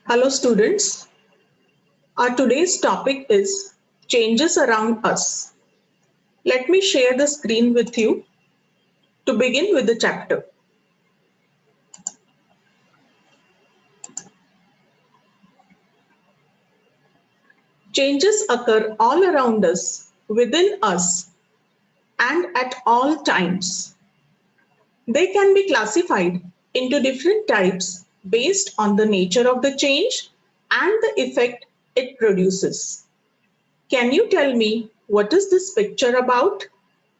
Hello students, our today's topic is changes around us. Let me share the screen with you to begin with the chapter. Changes occur all around us, within us, and at all times. They can be classified into different types based on the nature of the change and the effect it produces. Can you tell me what is this picture about?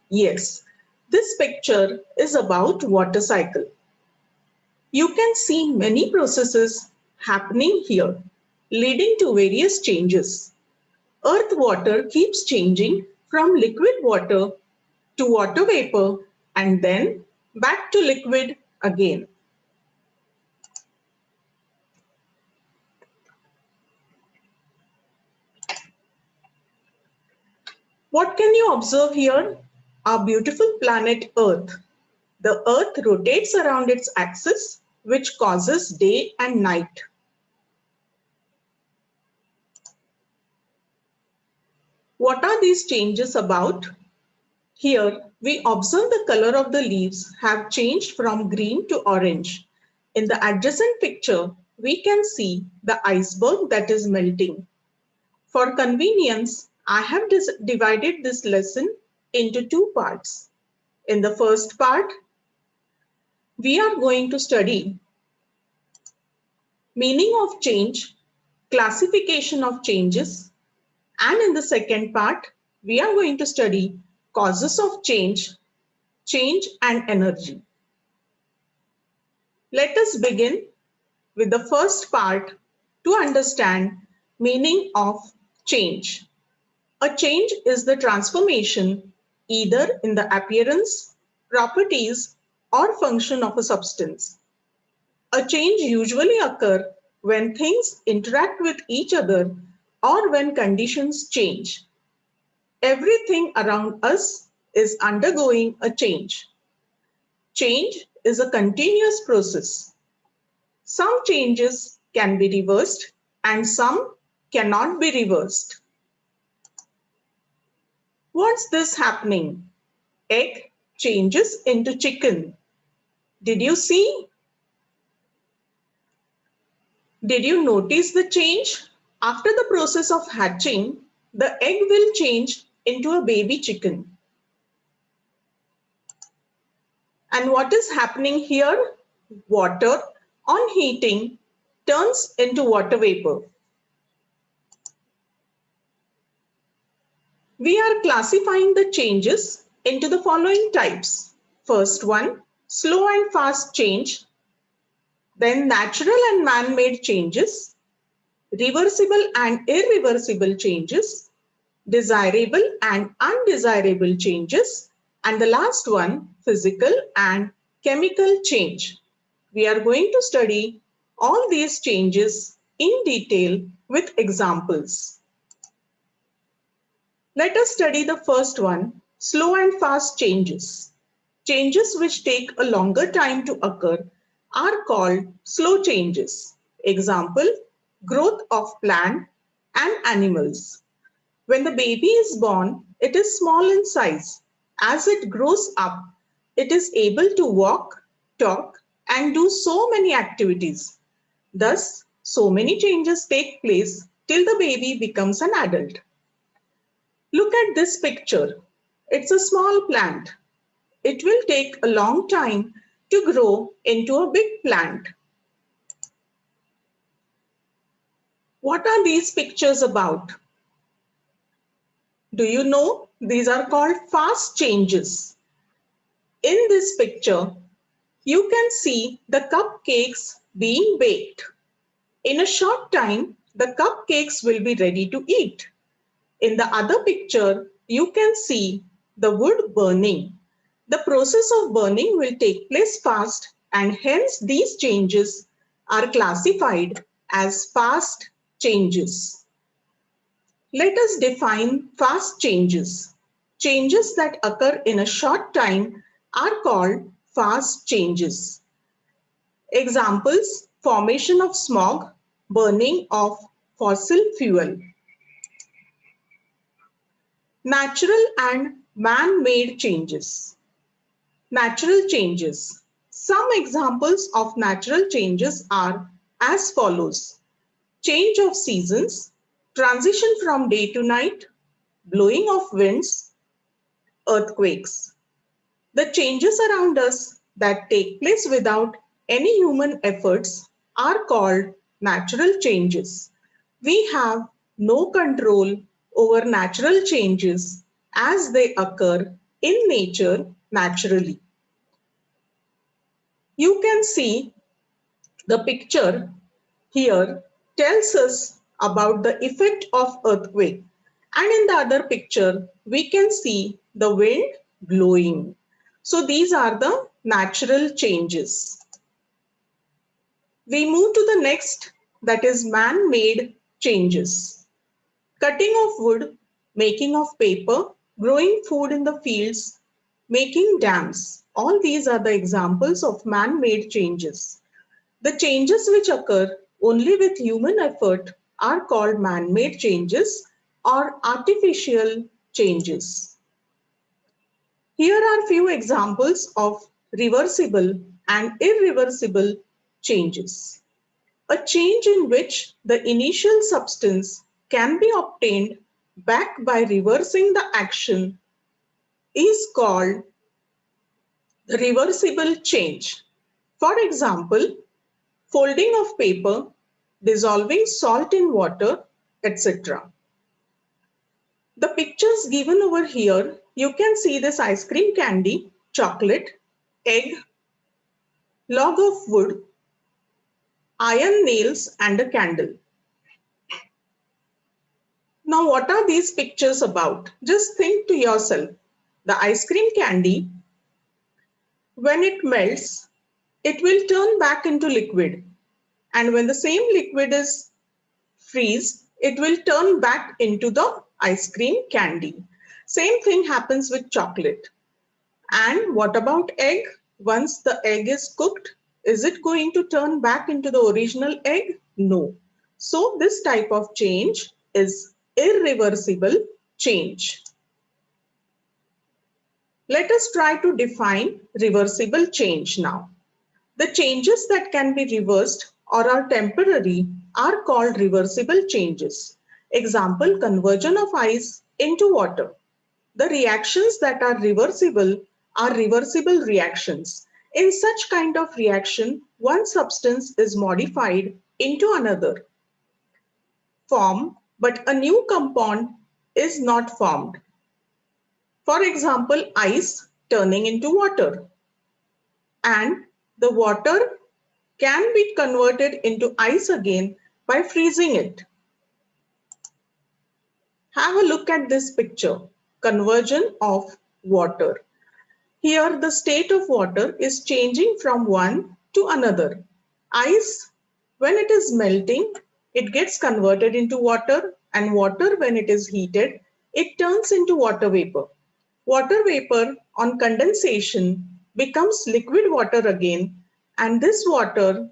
Yes, this picture is about water cycle. You can see many processes happening here, leading to various changes. Earth water keeps changing from liquid water to water vapor and then back to liquid again. What can you observe here? Our beautiful planet Earth. The Earth rotates around its axis, which causes day and night. What are these changes about? Here, we observe the color of the leaves have changed from green to orange. In the adjacent picture, we can see the iceberg that is melting. For convenience, I have divided this lesson into two parts. In the first part, we are going to study meaning of change, classification of changes, and in the second part, we are going to study causes of change, change and energy. Let us begin with the first part to understand meaning of change. A change is the transformation either in the appearance, properties, or function of a substance. A change usually occurs when things interact with each other or when conditions change. Everything around us is undergoing a change. Change is a continuous process. Some changes can be reversed and some cannot be reversed. What's this happening? Egg changes into chicken. Did you see? Did you notice the change? After the process of hatching, the egg will change into a baby chicken. And what is happening here? Water on heating turns into water vapor. We are classifying the changes into the following types. First one, slow and fast change. Then natural and man-made changes. Reversible and irreversible changes. Desirable and undesirable changes. And the last one, physical and chemical change. We are going to study all these changes in detail with examples. Let us study the first one, slow and fast changes. Changes which take a longer time to occur are called slow changes. Example, growth of plant and animals. When the baby is born, it is small in size. As it grows up, it is able to walk, talk, and do so many activities. Thus, so many changes take place till the baby becomes an adult. Look at this picture. It's a small plant. It will take a long time to grow into a big plant. What are these pictures about? Do you know these are called fast changes? In this picture, you can see the cupcakes being baked. In a short time, the cupcakes will be ready to eat. In the other picture, you can see the wood burning. The process of burning will take place fast and hence these changes are classified as fast changes. Let us define fast changes. Changes that occur in a short time are called fast changes. Examples, formation of smog, burning of fossil fuel. Natural and man-made changes. Natural changes. Some examples of natural changes are as follows: change of seasons, transition from day to night, blowing of winds, earthquakes. The changes around us that take place without any human efforts are called natural changes. We have no control over natural changes as they occur in nature naturally. You can see the picture here tells us about the effect of earthquake, and in the other picture we can see the wind blowing. So these are the natural changes. We move to the next, that is man-made changes. Cutting of wood, making of paper, growing food in the fields, making dams. All these are the examples of man-made changes. The changes which occur only with human effort are called man-made changes or artificial changes. Here are few examples of reversible and irreversible changes. A change in which the initial substance can be obtained back by reversing the action is called the reversible change. For example, folding of paper, dissolving salt in water, etc. The pictures given over here, you can see this ice cream candy, chocolate, egg, log of wood, iron nails and a candle. Now what are these pictures about? Just think to yourself. The ice cream candy, when it melts, it will turn back into liquid. And when the same liquid is freeze, it will turn back into the ice cream candy. Same thing happens with chocolate. And what about egg? Once the egg is cooked, is it going to turn back into the original egg? No. So this type of change is irreversible change. Let us try to define reversible change now. The changes that can be reversed or are temporary are called reversible changes. Example, conversion of ice into water. The reactions that are reversible reactions. In such kind of reaction, one substance is modified into another form, but a new compound is not formed. For example, ice turning into water, and the water can be converted into ice again by freezing it. Have a look at this picture, conversion of water. Here the state of water is changing from one to another. Ice, when it is melting, it gets converted into water, and water, when it is heated, it turns into water vapor. Water vapor on condensation becomes liquid water again, and this water,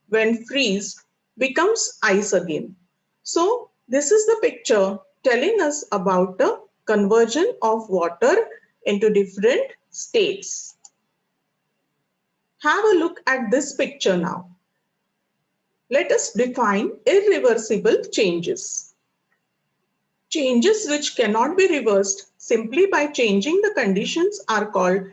when freeze, becomes ice again. So this is the picture telling us about the conversion of water into different states. Have a look at this picture now. Let us define irreversible changes. Changes which cannot be reversed simply by changing the conditions are called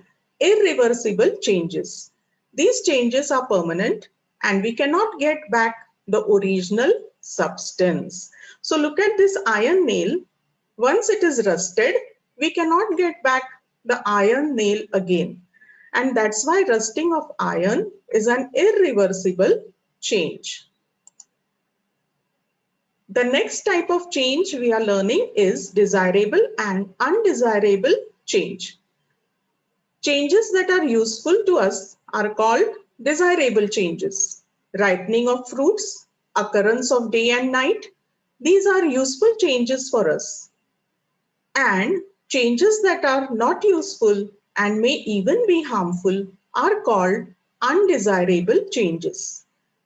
irreversible changes. These changes are permanent and we cannot get back the original substance. So look at this iron nail. Once it is rusted, we cannot get back the iron nail again. And that's why rusting of iron is an irreversible change. The next type of change we are learning is desirable and undesirable change. Changes that are useful to us are called desirable changes. Ripening of fruits, occurrence of day and night, these are useful changes for us. And changes that are not useful and may even be harmful are called undesirable changes.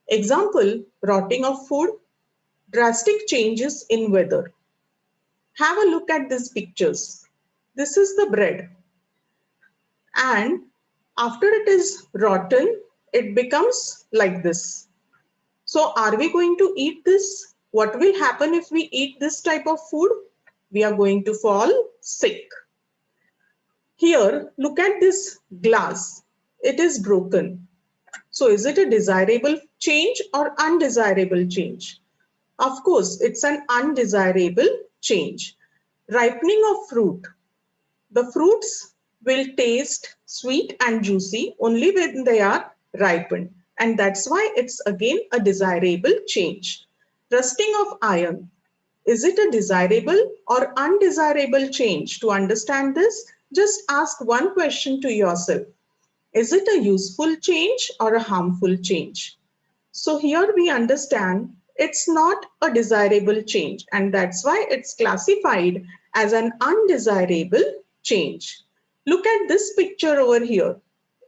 Example, rotting of food, drastic changes in weather. Have a look at these pictures. This is the bread, and after it is rotten, it becomes like this. So are we going to eat this? What will happen if we eat this type of food? We are going to fall sick. Here, look at this glass. It is broken. So is it a desirable change or undesirable change? Of course, it's an undesirable change. Ripening of fruit. The fruits will taste sweet and juicy only when they are ripened. And that's why it's again a desirable change. Rusting of iron. Is it a desirable or undesirable change? To understand this, just ask one question to yourself. Is it a useful change or a harmful change? So here we understand it's not a desirable change, and that's why it's classified as an undesirable change. Look at this picture over here.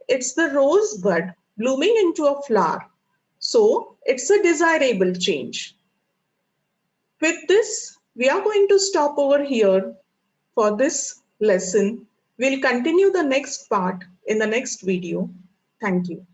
It's the rosebud blooming into a flower. So it's a desirable change. With this, we are going to stop over here for this lesson. We'll continue the next part in the next video. Thank you.